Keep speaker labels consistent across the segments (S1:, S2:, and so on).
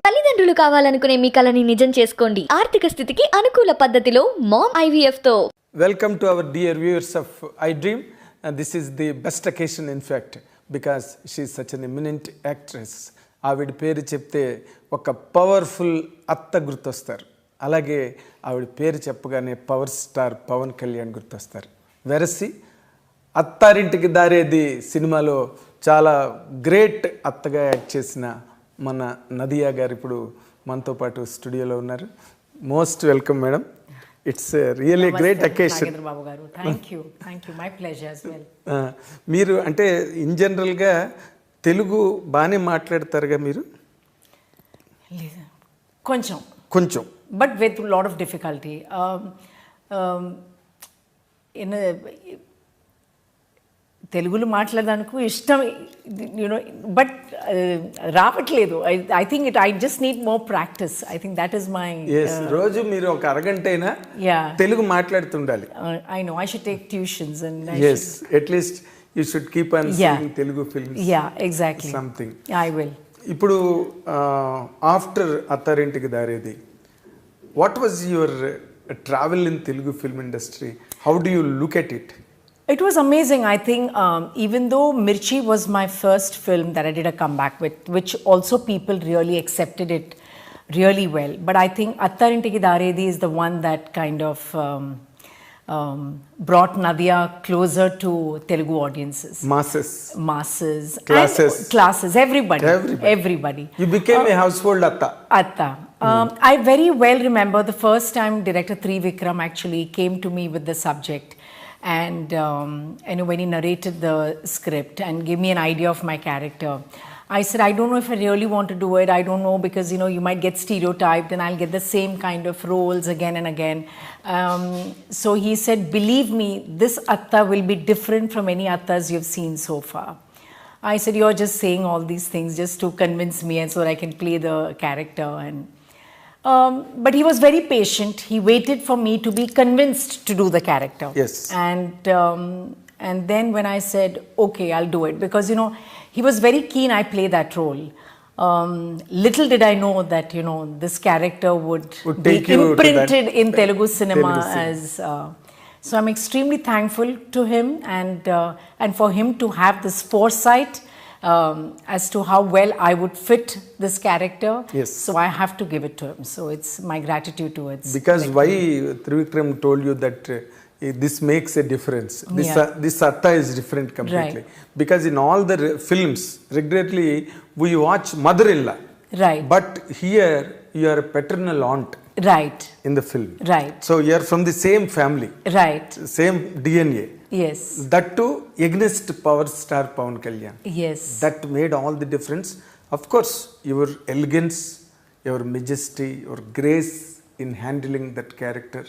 S1: తల్లిదండ్రులు కావాలనుకునే మీ కలని నిజం చేసుకోండి. ఆర్థిక స్థితికి అనుకూల పద్ధతిలో మామ్ IVF తో.
S2: Welcome to our dear viewers of iDream. This is the best occasion in fact because she is such an eminent actress. ఆవిడ పేరు చెప్తే ఒక పవర్ఫుల్ అత్త గుర్తొస్తారు. అలాగే ఆవిడ పేరు చెప్పగానే పవర్ స్టార్ పవన్ కళ్యాణ్ గుర్తొస్తారు. వెరసి అత్తారింటికి దారేది సినిమాలో చాలా గ్రేట్ అత్తగా యాక్ట్ చేసిన మన నదియా గారు ఇప్పుడు మనతో పాటు స్టూడియోలో ఉన్నారు. Most welcome madam. It's really great occasion.
S3: Thank you my pleasure as well.
S2: మీరు అంటే ఇన్ జనరల్గా తెలుగు బాగానే మాట్లాడతారుగా మీరు?
S3: కొంచెం
S2: కొంచెం
S3: but with lot of difficulty. తెలుగులో మాట్లాడడానికి ఇష్టం, యూనో, బట్ రావట్లేదు. I think I just need more practice. I think that is my.
S2: రోజు మీరు ఒక అరగంట అయినా తెలుగు మాట్లాడుతుండాలి.
S3: I know I should take tuitions and
S2: yes at least you should keep on seeing Telugu films.
S3: Yeah, exactly.
S2: Something.
S3: I will.
S2: ఇప్పుడు after Attarintiki Daredi, what was your travel in Telugu film industry? How do you look at it?
S3: It was amazing. I think even though Mirchi was my first film that I did a comeback with, which also people really accepted it really well. But I think Attarintiki Daredi is the one that kind of brought Nadhiya closer to Telugu audiences. Masses. Classes. Everybody.
S2: You became a household
S3: Atta. I very well remember the first time director Trivikram actually came to me with the subject. And when he narrated the script and gave me an idea of my character, I said, I don't know if I really want to do it. I don't know because, you might get stereotyped and I'll get the same kind of roles again and again. So he said, believe me, this Atta will be different from any Attas you've seen so far. I said, you're just saying all these things just to convince me and so that I can play the character. But he was very patient. He waited for me to be convinced to do the character.
S2: Yes.
S3: And then when I said, okay, I'll do it. Because, he was very keen I play that role. Little did I know that, this character would be imprinted in Telugu cinema as... so I'm extremely thankful to him and for him to have this foresight as to how well I would fit this character.
S2: Yes.
S3: So I have to give it to him. So it's my gratitude to it.
S2: Because why Trivikram told you that this makes a difference. This Atta is different completely.
S3: Right.
S2: Because in all the films, regularly we watch mother-in-law.
S3: Right.
S2: But here you are a paternal aunt.
S3: Right.
S2: In the film.
S3: Right.
S2: So you are from the same family.
S3: Right.
S2: Same DNA.
S3: Yes.
S2: That too against power star Pawan Kalyan.
S3: Yes.
S2: That made all the difference. Of course, your elegance, your majesty, your grace in handling that character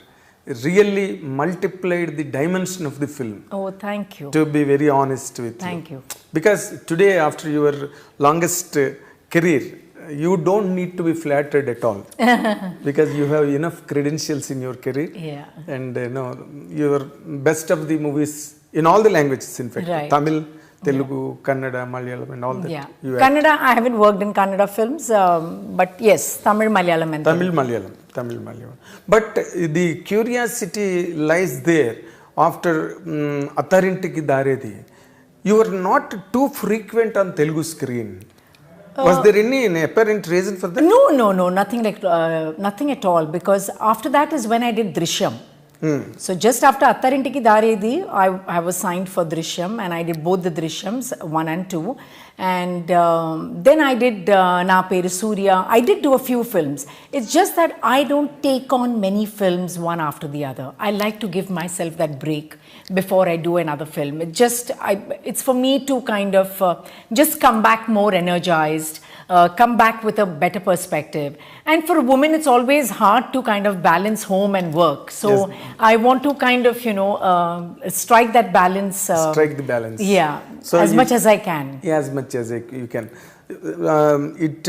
S2: really multiplied the dimension of the film.
S3: Oh, thank you.
S2: To be very honest with you.
S3: Thank you.
S2: Because today, after your longest career, you don't need to be flattered at all. Because you have enough credentials in your career.
S3: Yeah.
S2: And your best of the movies in all the languages, in fact.
S3: Right.
S2: Tamil, Telugu, Kannada, Malayalam and all that.
S3: Yeah. Kannada, I haven't worked in Kannada films, but yes, Tamil, Malayalam and
S2: Tamil, Malayalam. But the curiosity lies there after Attarintiki Daredi. You were not too frequent on Telugu screen. Was there any apparent reason for that?
S3: No, nothing at all. Because after that is when I did Drishyam. So just after Attarintiki Daredi, I was signed for Drishyam and I did both the Drishyams, 1 and 2. And then I did Na Peru Surya. I did do a few films. It's just that I don't take on many films one after the other. I like to give myself that break before I do another film. It's for me to kind of just come back more energized, come back with a better perspective. And for a woman, it's always hard to kind of balance home and work. So yes. I want to kind of, strike that balance.
S2: Strike the balance.
S3: Yeah, so as much as I can.
S2: Yeah, as much as you can. It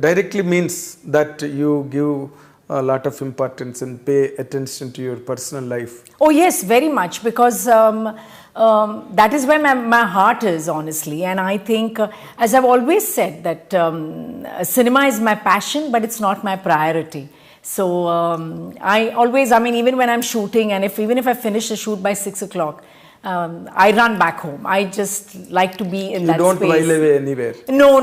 S2: directly means that you give a lot of importance and pay attention to your personal life.
S3: Oh yes, very much, because that is where my heart is, honestly. And I think, as I've always said, that cinema is my passion, but it's not my priority. So I mean, even when I'm shooting, and even if I finish the shoot by 6 o'clock, I run back home. I just like to be in that space.
S2: You don't while away anywhere?
S3: No.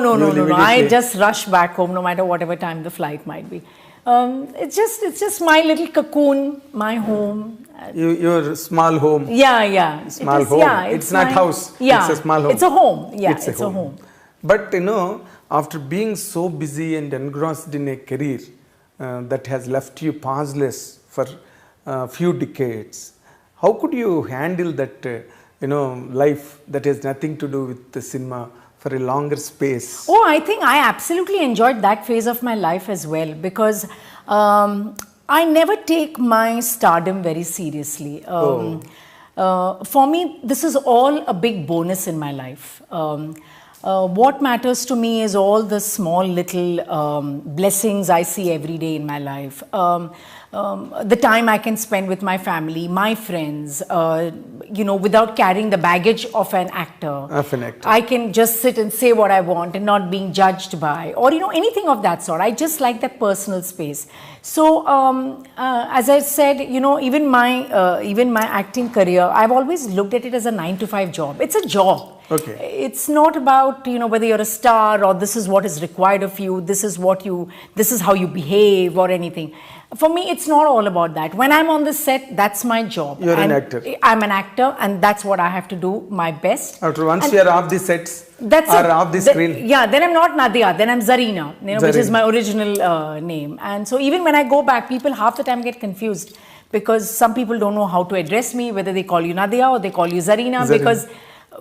S3: I just rush back home, no matter whatever time the flight might be. It's just my little cocoon, my home.
S2: Your small home.
S3: Yeah.
S2: Small home.
S3: Yeah,
S2: it's not house.
S3: Yeah,
S2: it's a small home.
S3: It's a home. Yeah, it's a home.
S2: But after being so busy and engrossed in a career that has left you pauseless for a few decades, how could you handle that, life that has nothing to do with the cinema for a longer space?
S3: Oh, I think I absolutely enjoyed that phase of my life as well, because I never take my stardom very seriously. For me, this is all a big bonus in my life. What matters to me is all the small little blessings I see every day in my life. The time I can spend with my family, my friends, without carrying the baggage of an actor. I can just sit and say what I want and not being judged by, or anything of that sort. I just like that personal space. So as I said, even my acting career, I've always looked at it as a 9-to-5 job. It's a job.
S2: Okay.
S3: It's not about whether you're a star or this is what is required of you, this is how you behave or anything. For me, it's not all about that. When I'm on the set, that's my job.
S2: You're an actor.
S3: I'm an actor, and that's what I have to do my best.
S2: Once you're off the sets off the screen.
S3: Then I'm not Nadhiya, then I'm Zarina, which is my original name. And so even when I go back, people half the time get confused because some people don't know how to address me, whether they call you Nadhiya or they call you Zarina. Because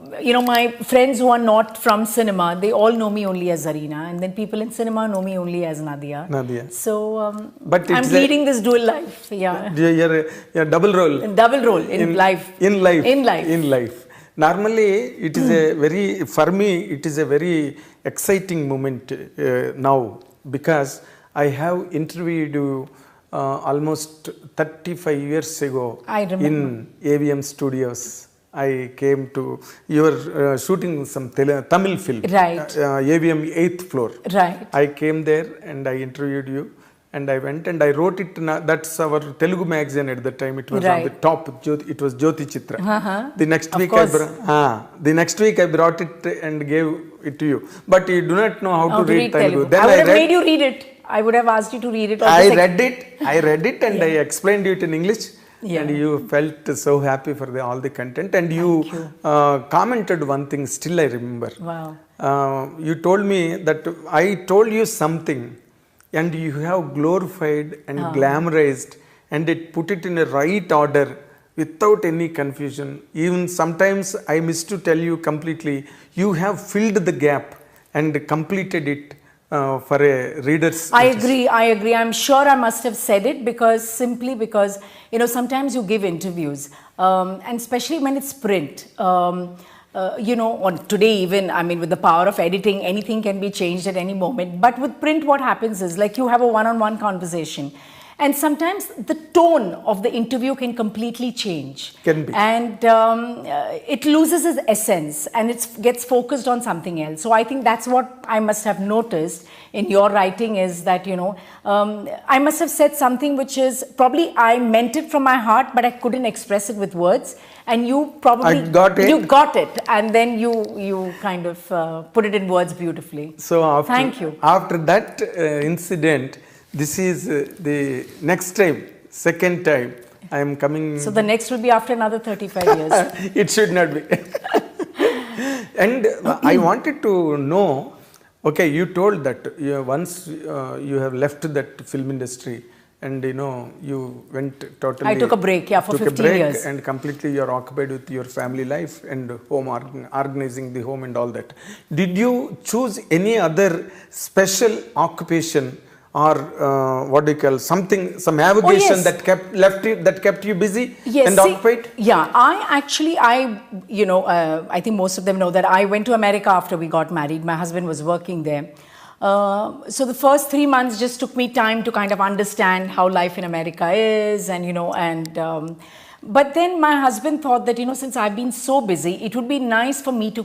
S3: my friends who are not from cinema, they all know me only as Zarina, and then people in cinema know me only as Nadhiya. So,
S2: but
S3: I'm leading this dual life. Yeah,
S2: you're double role.
S3: Double role in life.
S2: In life. Normally, it is for me, it is a very exciting moment now, because I have interviewed you almost 35 years ago in AVM Studios. I came to, you were shooting some Tamil film,
S3: right?
S2: AVM 8th floor.
S3: Right.
S2: I came there and I interviewed you, and I went and I wrote it. That's our Telugu magazine at the time. It was on the top. It was Jyoti Chitra. The next week I brought it and gave it to you. But you do not know how to read Telugu.
S3: Then I would have made you read it. I would have asked you to read it.
S2: I read it and I explained it in English. Yeah. And you felt so happy for all the content, and you commented one thing, still I remember.
S3: Wow.
S2: You told me that I told you something and you have glorified and glamorized and put it in a right order without any confusion. Even sometimes I missed to tell you completely, you have filled the gap and completed it. For a reader's
S3: I agree. I'm sure I must have said it because sometimes you give interviews and especially when it's print, on today even, with the power of editing, anything can be changed at any moment. But with print, what happens is like you have a one-on-one conversation. And sometimes the tone of the interview can completely change.
S2: Can be.
S3: And it loses its essence and it gets focused on something else. So I think that's what I must have noticed in your writing is that, I must have said something which is probably I meant it from my heart, but I couldn't express it with words. And you probably you got it. And then you kind of put it in words beautifully.
S2: So
S3: thank you.
S2: After that incident, this is the next time, second time I am coming.
S3: So the next will be after another 35 years.
S2: It should not be. And I wanted to know, okay, you told that once you have left that film industry and you went totally.
S3: I took a break, for 15 years.
S2: And completely you are occupied with your family life and home, organizing the home and all that. Did you choose any other special occupation? Or some avocation that kept you busy and occupied?
S3: Yeah, I think most of them know that I went to America after we got married. My husband was working there. So the first 3 months just took me time to kind of understand how life in America is, and But then my husband thought that, since I've been so busy, it would be nice for me to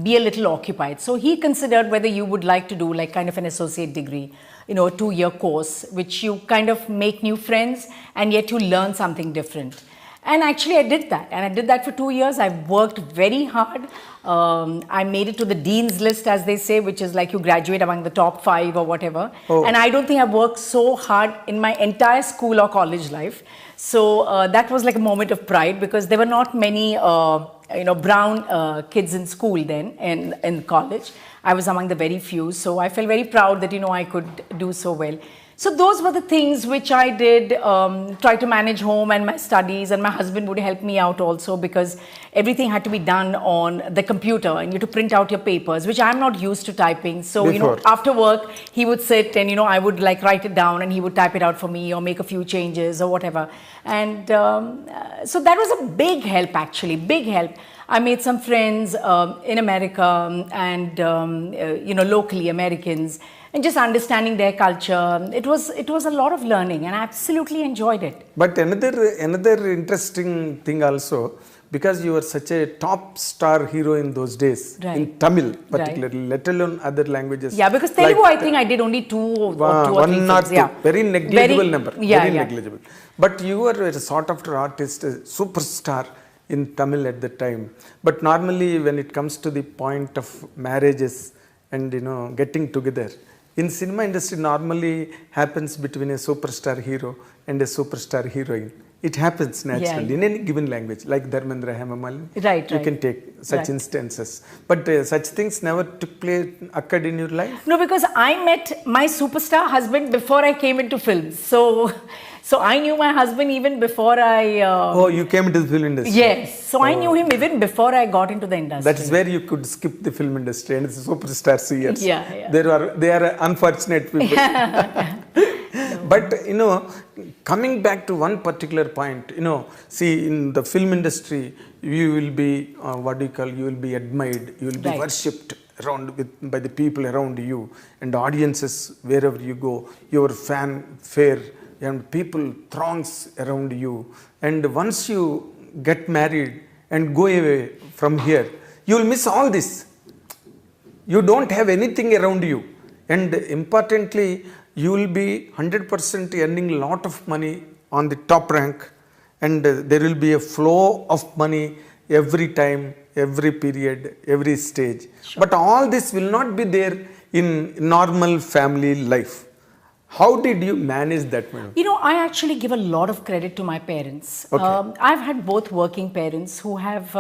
S3: be a little occupied. So he considered whether you would like to do like kind of an associate degree, a 2-year course, which you kind of make new friends and yet you learn something different. And actually I did that. And I did that for 2 years. I worked very hard. I made it to the dean's list, as they say, which is like you graduate among the top 5 or whatever.
S2: Oh.
S3: And I don't think I've worked so hard in my entire school or college life. So that was like a moment of pride, because there were not many, brown kids in school then, in college. I was among the very few. So I felt very proud that, I could do so well. So those were the things which I did, try to manage home and my studies, and my husband would help me out also, because everything had to be done on the computer and you had to print out your papers, which I'm not used to typing. So, after work, he would sit and, I would like write it down and he would type it out for me or make a few changes or whatever. And so that was a big help, actually, big help. I made some friends in America and, locally Americans, and just understanding their culture. It was a lot of learning, and I absolutely enjoyed it.
S2: But another interesting thing also, because you were such a top star hero in those days, in Tamil particularly, let alone other languages.
S3: Yeah, because Telugu, I think I did only two or three films. Yeah.
S2: Very negligible number. Very negligible. But you were a sought after artist, a superstar in Tamil at the time. But normally when it comes to the point of marriages and getting together, in cinema industry normally happens between a superstar hero and a superstar heroine. It happens naturally in any given language, like Dharmendra, Hema Malini. You can take such instances. But such things never occurred in your life?
S3: No, because I met my superstar husband before I came into films. So I knew my husband even before I...
S2: oh, you came into the film industry?
S3: Yes. So I knew him even before I got into the industry.
S2: That is where you could skip the film industry and the superstar seers.
S3: Yeah.
S2: They are unfortunate people. But, coming back to one particular point, see, in the film industry, you will be, you will be admired, you will be worshipped by the people around you, and audiences wherever you go, your fanfare, and people throngs around you. And once you get married and go away from here, you will miss all this. You don't have anything around you. And importantly, you will be 100% earning a lot of money on the top rank, and there will be a flow of money every time, every period, every stage. Sure. But all this will not be there in normal family life. How did you manage that, madam?
S3: I actually give a lot of credit to my parents. Okay. I've had both working parents who have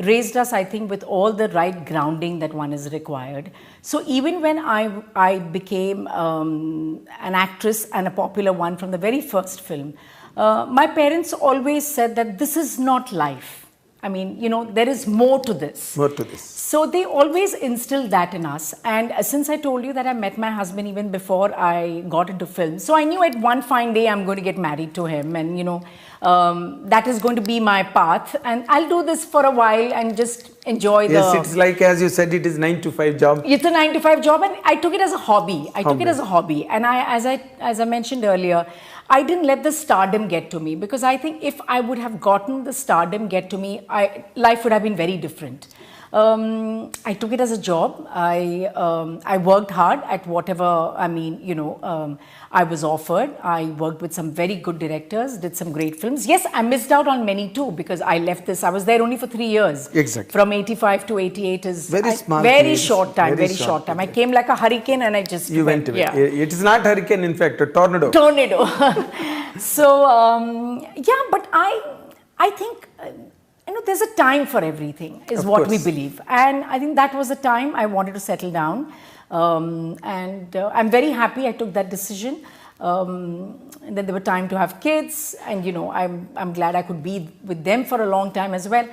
S3: raised us, I think, with all the right grounding that one is required. So even when I became an actress, and a popular one from the very first film, my parents always said that this is not life. I mean, there is more to this.
S2: More to this.
S3: So they always instilled that in us. And since I told you that I met my husband even before I got into film, so I knew at one fine day I'm going to get married to him, and that is going to be my path, and I'll do this for a while and just enjoy the...
S2: Yes, it's like, as you said, it is 9-to-5 job.
S3: It's a 9-to-5 job, and I took it as a hobby. And as I mentioned earlier, I didn't let the stardom get to me, because I think if I would have gotten the stardom get to me, life would have been very different. I took it as a job. I worked hard at whatever, I was offered. I worked with some very good directors, did some great films. Yes, I missed out on many too, because I left this. I was there only for 3 years.
S2: Exactly.
S3: From 85 to 88 is
S2: very small.
S3: Very short time. Very short time. I came like a hurricane, and I just
S2: went away. Yeah. It is not hurricane, in fact, a tornado.
S3: So, but I think, there's a time for everything, is what we believe. And I think that was the time I wanted to settle down. And I'm very happy I took that decision. And then there were time to have kids, and I'm glad I could be with them for a long time as well.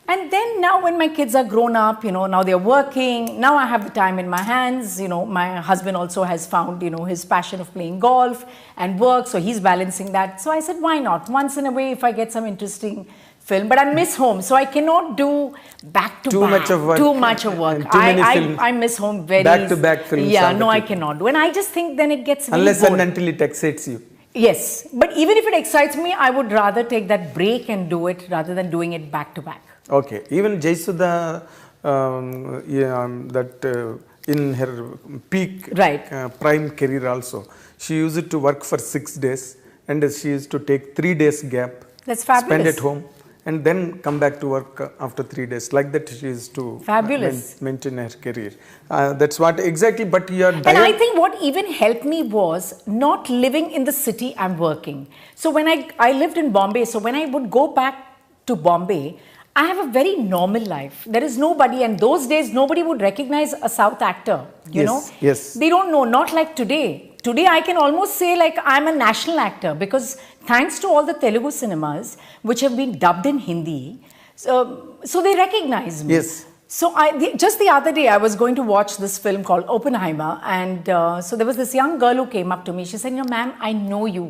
S3: And then now when my kids are grown up, now they're working, now I have the time in my hands. My husband also has found, his passion of playing golf and work, so he's balancing that. So I said, why not? Once in a way, if I get some interesting film, but I miss home, so I cannot do back to back. Too much of work. I miss home very
S2: back to back films.
S3: Yeah, no, I cannot do. And I just think then it gets
S2: unless and until it excites you.
S3: Yes, but even if it excites me, I would rather take that break and do it rather than doing it back to back.
S2: Okay, even Jaisuda, in her peak
S3: Right.
S2: prime career also, she used to work for 6 days and she used to take 3 days gap,
S3: That's
S2: spend
S3: fabulous.
S2: at home and then come back to work after 3 days. Like that she used to
S3: Fabulous.
S2: maintain her career. That's what exactly, but your
S3: And I think what even helped me was not living in the city I'm working. So when I lived in Bombay, so when I would go back to Bombay, I have a very normal life. There is nobody, and those days nobody would recognize a South actor, you
S2: Yes,
S3: know?
S2: yes.
S3: They don't know, not like today. Today I can almost say like I'm a national actor because thanks to all the Telugu cinemas which have been dubbed in Hindi, so they recognize me.
S2: Yes.
S3: So just the other day, I was going to watch this film called Oppenheimer, and so there was this young girl who came up to me. She said, "Ma'am, I know you.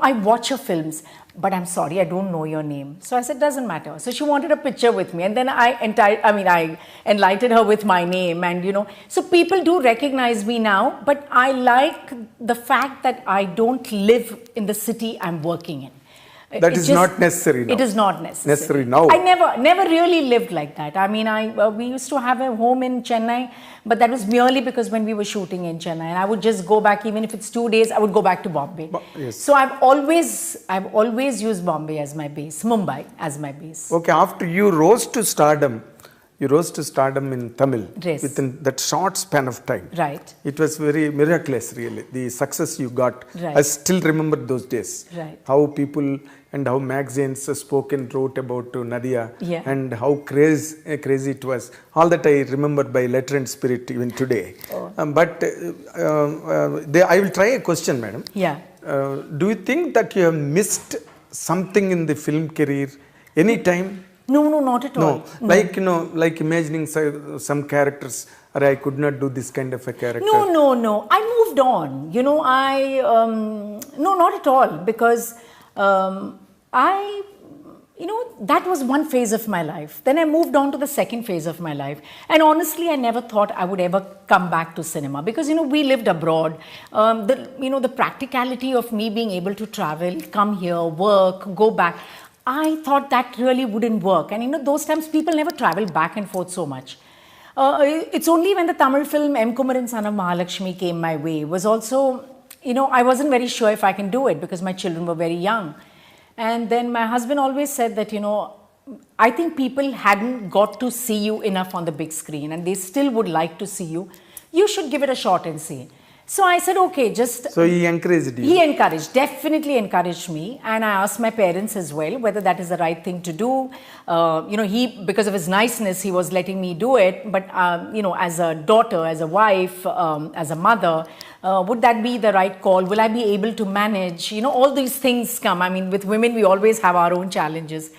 S3: I watch your films, but I'm sorry, I don't know your name." So I said, "Doesn't matter." So she wanted a picture with me, and then I enlightened her with my name, and so people do recognize me now. But I like the fact that I don't live in the city I'm working in.
S2: That is not necessary now.
S3: It is not necessary
S2: now.
S3: I never really lived like that. I mean, we used to have a home in Chennai, but that was merely because when we were shooting in Chennai, and I would just go back, even if it's 2 days, I would go back to Bombay.
S2: Yes.
S3: So I've always used Bombay as my base, Mumbai as my base.
S2: Okay, after you rose to stardom in Tamil
S3: Yes.
S2: within that short span of time.
S3: Right.
S2: It was very miraculous, really. The success you got.
S3: Right.
S2: I still remember those days.
S3: Right.
S2: How people and how magazines spoke and wrote about Nadhiya,
S3: Yeah.
S2: and how crazy it was. All that I remember by letter and spirit even today.
S3: Oh.
S2: I will try a question, madam.
S3: Yeah.
S2: Do you think that you have missed something in the film career any time?
S3: No, not at all.
S2: No, like imagining some characters, or I could not do this kind of a character.
S3: No. I moved on. No, not at all, because that was one phase of my life. Then I moved on to the second phase of my life. And honestly, I never thought I would ever come back to cinema because, we lived abroad. The practicality of me being able to travel, come here, work, go back, I thought that really wouldn't work. And, those times people never traveled back and forth so much. It's only when the Tamil film M. Kumaran Son of Mahalakshmi came my way was also, I wasn't very sure if I can do it because my children were very young. And then my husband always said that, I think people hadn't got to see you enough on the big screen and they still would like to see you. You should give it a shot and see. So I said, okay, just...
S2: So he encouraged you?
S3: He definitely encouraged me. And I asked my parents as well whether that is the right thing to do. Because of his niceness, he was letting me do it. But, as a daughter, as a wife, as a mother, would that be the right call? Will I be able to manage? All these things come. I mean, with women, we always have our own challenges.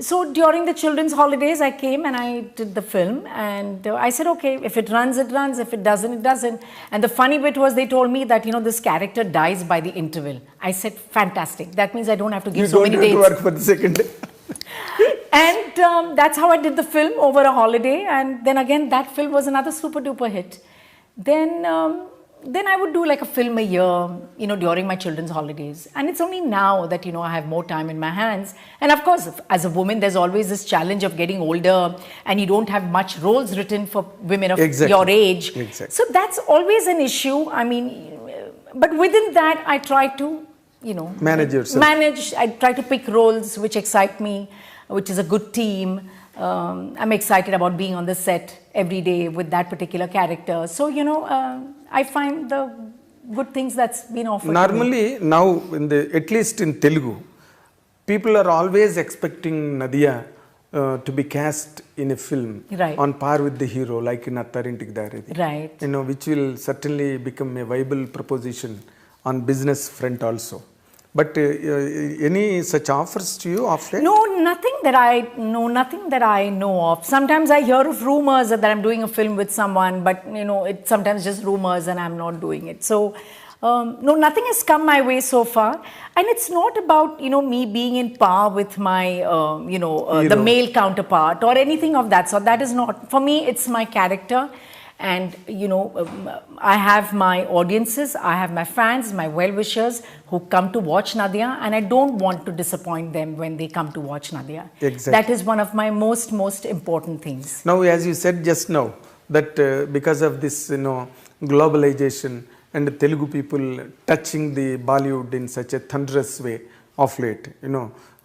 S3: So during the children's holidays, I came and I did the film, and I said, okay, if it runs, it runs. If it doesn't, it doesn't. And the funny bit was they told me that, this character dies by the interval. I said, fantastic. That means I don't have to give so many dates.
S2: You don't have to work for the second day.
S3: And that's how I did the film over a holiday. And then again, that film was another super duper hit. Then I would do like a film a year, during my children's holidays. And it's only now that, I have more time in my hands. And of course, as a woman, there's always this challenge of getting older and you don't have much roles written for women of your age.
S2: Exactly.
S3: So that's always an issue. I mean, but within that, I try to,
S2: manage yourself.
S3: I try to pick roles which excite me, which is a good team. I'm excited about being on the set every day with that particular character. So, I find the good things that's been offered.
S2: Normally, now, at least in Telugu, people are always expecting Nadhiya to be cast in a film on par with the hero, like in Attarintik Daredi.
S3: Right.
S2: Which will certainly become a viable proposition on business front also. But any such offers to you of late?
S3: No, nothing that I know of. Sometimes I hear of rumors that I'm doing a film with someone, but it's sometimes just rumors and I'm not doing it. So no, nothing has come my way so far. And it's not about, me being in par with my, the male counterpart or anything of that sort. That is not, for me, it's my character. And I have my audiences, I have my fans, my well-wishers who come to watch Nadhiya, and I don't want to disappoint them when they come to watch Nadhiya.
S2: Exactly.
S3: That is one of my most important things.
S2: Now, as you said just now, that because of this, globalization and Telugu people touching the Bollywood in such a thunderous way of late,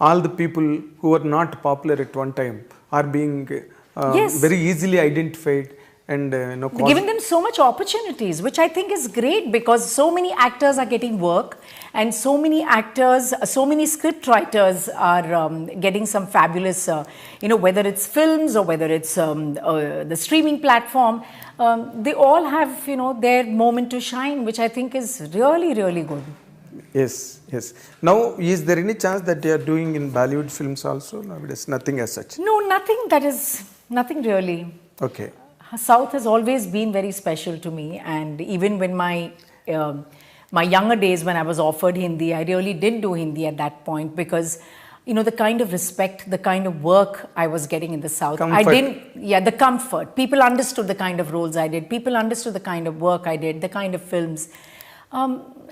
S2: all the people who are not popular at one time are being
S3: Yes.
S2: very easily identified and
S3: Giving them so much opportunities, which I think is great, because so many actors are getting work, and so many actors, so many script writers are getting some fabulous, whether it's films or whether it's the streaming platform, they all have, their moment to shine, which I think is really, really good.
S2: Yes. Now, is there any chance that you are doing in Bollywood films also? Nowadays, nothing as such.
S3: No, nothing really.
S2: Okay.
S3: South has always been very special to me, and even when my younger days, when I was offered Hindi, I really did do Hindi at that point, because the kind of respect, the kind of work I was getting in the South.
S2: Comfort.
S3: The comfort. People understood the kind of roles I did. People understood the kind of work I did, the kind of films.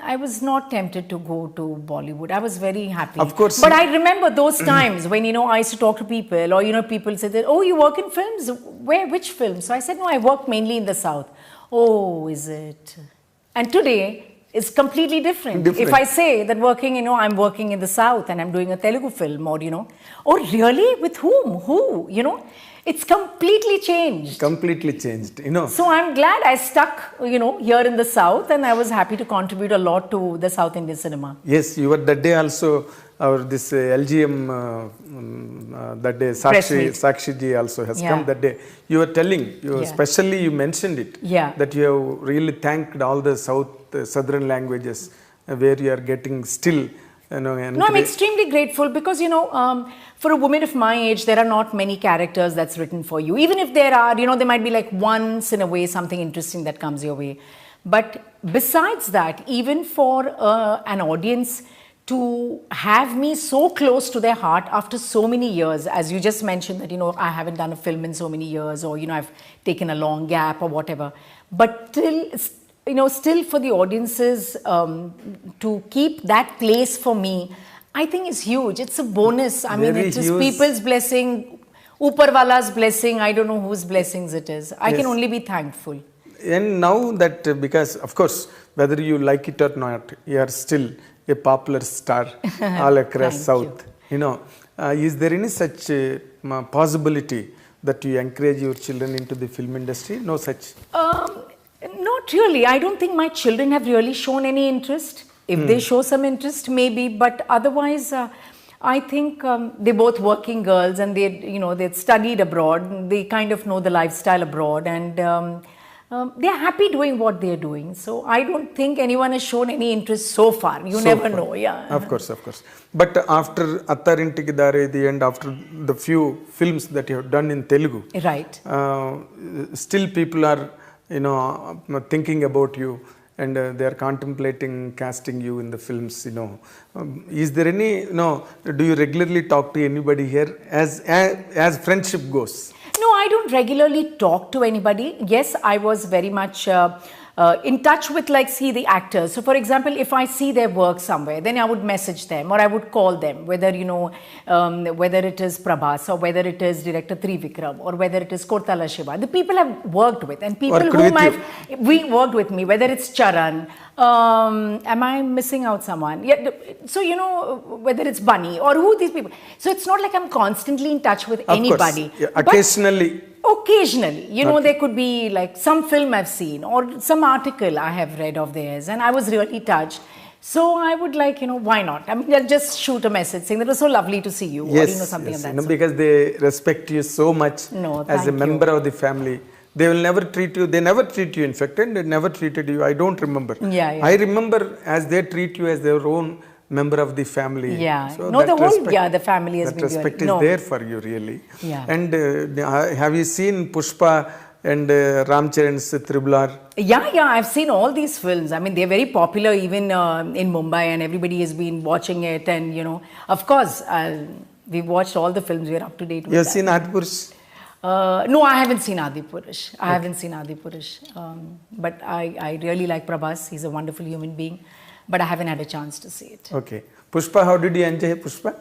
S3: I was not tempted to go to Bollywood. I was very happy.
S2: Of course.
S3: But I remember those times when, I used to talk to people, or, people said that, oh, you work in films? Which films? So I said, no, I work mainly in the South. Oh, is it? And today is completely different. If I say that I'm working in the South and I'm doing a Telugu film, or, oh, really? With whom? Who? It's completely changed. So I'm glad I stuck, here in the South, and I was happy to contribute a lot to the South Indian cinema.
S2: Yes, you were that day also, this LGM, that day, Sakshi ji also has come that day. You were telling, especially you mentioned it, that you have really thanked all the southern languages where you are getting still.
S3: No, I'm extremely grateful, because, for a woman of my age, there are not many characters that's written for you. Even if there are, there might be like once in a way something interesting that comes your way. But besides that, even for an audience to have me so close to their heart after so many years, as you just mentioned that, I haven't done a film in so many years, or, I've taken a long gap or whatever. But still for the audiences to keep that place for me, I think is huge. It's a bonus. I mean, it's just people's blessing, Uparwala's blessing. I don't know whose blessings it is. I can only be thankful.
S2: And now that, because of course, whether you like it or not, you are still a popular star all across South. Is there any such possibility that you encourage your children into the film industry? No such?
S3: Not really. I don't think my children have really shown any interest. If they show some interest, maybe. But otherwise, I think they're both working girls, and they'd studied abroad. They kind of know the lifestyle abroad, and they're happy doing what they're doing. So I don't think anyone has shown any interest so far. You never know. Yeah.
S2: Of course. But after Attharintiki Daredi and after the few films that you have done in Telugu,
S3: right?
S2: Still people are thinking about you, and they are contemplating casting you in the films. Is there any? Do you regularly talk to anybody here as friendship goes?
S3: No, I don't regularly talk to anybody. Yes, I was very much in touch with the actors. So for example, if I see their work somewhere, then I would message them, or I would call them, whether whether it is Prabhas, or whether it is director Trivikram, or whether it is Kortala Shiva, the people I've worked with, and people we worked with me, whether it's Charan, am I missing out someone? Yeah, so whether it's Bunny or who these people. So it's not like I'm constantly in touch with anybody.
S2: Yeah, occasionally,
S3: there could be like some film I've seen or some article I have read of theirs, and I was really touched. So I would why not? I mean, I'll just shoot a message saying that it was so lovely to see you, or something of that sort.
S2: Because they respect you so much as a member of the family. They will never treat you. They never treat you, in fact, and they never treated you. I don't remember. I remember as they treat you as their own member of the family.
S3: Yeah.
S2: So
S3: the family has been
S2: that respect is there for you, really.
S3: Yeah.
S2: And have you seen Pushpa and Ram Charan's Triple R?
S3: Yeah, I've seen all these films. I mean, they're very popular even in Mumbai, and everybody has been watching it. And, of course, we've watched all the films. We're up to date with
S2: You've seen Adipurush?
S3: No, I haven't seen Adi Purush. I haven't seen Adi Purush. But I really like Prabhas. He's a wonderful human being. But I haven't had a chance to see it.
S2: Okay. Pushpa, how did you enjoy Pushpa?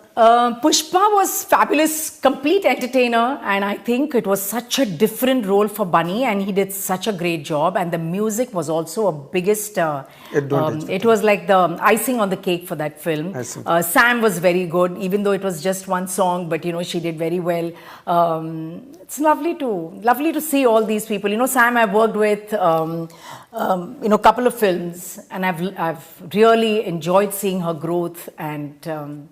S3: Pushpa was fabulous, complete entertainer, and I think it was such a different role for Bunny, and he did such a great job. And the music was also a biggest.
S2: Advantage.
S3: It was like the icing on the cake for that film. Sam was very good, even though it was just one song, but she did very well. It's lovely to see all these people. Sam I've worked with. A couple of films, and I've really enjoyed seeing her growth, and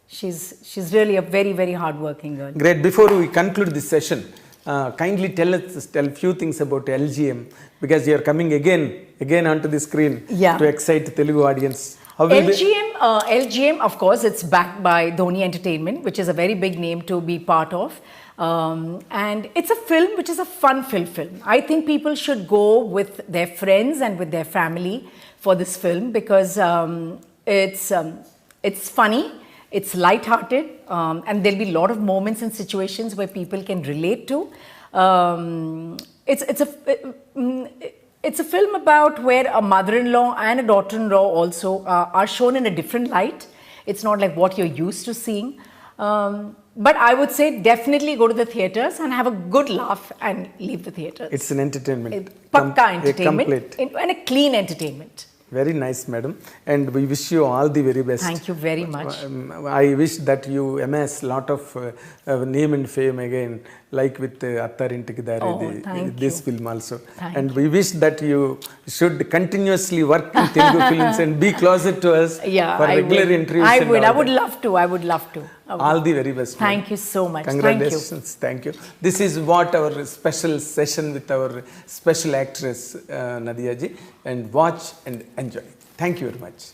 S3: she's really a very, very hardworking girl.
S2: Great. Before we conclude this session, kindly tell a few things about LGM, because you are coming again onto the screen to excite the Telugu audience.
S3: LGM, of course, it's backed by Dhoni Entertainment, which is a very big name to be part of. And it's a film which is a fun-filled film. I think people should go with their friends and with their family for this film, because it's funny, it's light-hearted, and there'll be a lot of moments and situations where people can relate to. It's a film about where a mother-in-law and a daughter-in-law also are shown in a different light. It's not like what you're used to seeing. But I would say definitely go to the theatres and have a good laugh and leave the theatres.
S2: It's an entertainment.
S3: Pakka entertainment and a clean entertainment.
S2: Very nice, madam. And we wish you all the very best.
S3: Thank you very much.
S2: I wish that you amass lot of name and fame again, like with Attarintikki Daari, this film also. And we wish that you should continuously work in Telugu films and be closer to us for regular interviews.
S3: I would love to.
S2: All the very best.
S3: Thank you so much.
S2: Congratulations. Thank you. This is what our special session with our special actress Nadhiya ji, and watch and enjoy. Thank you very much.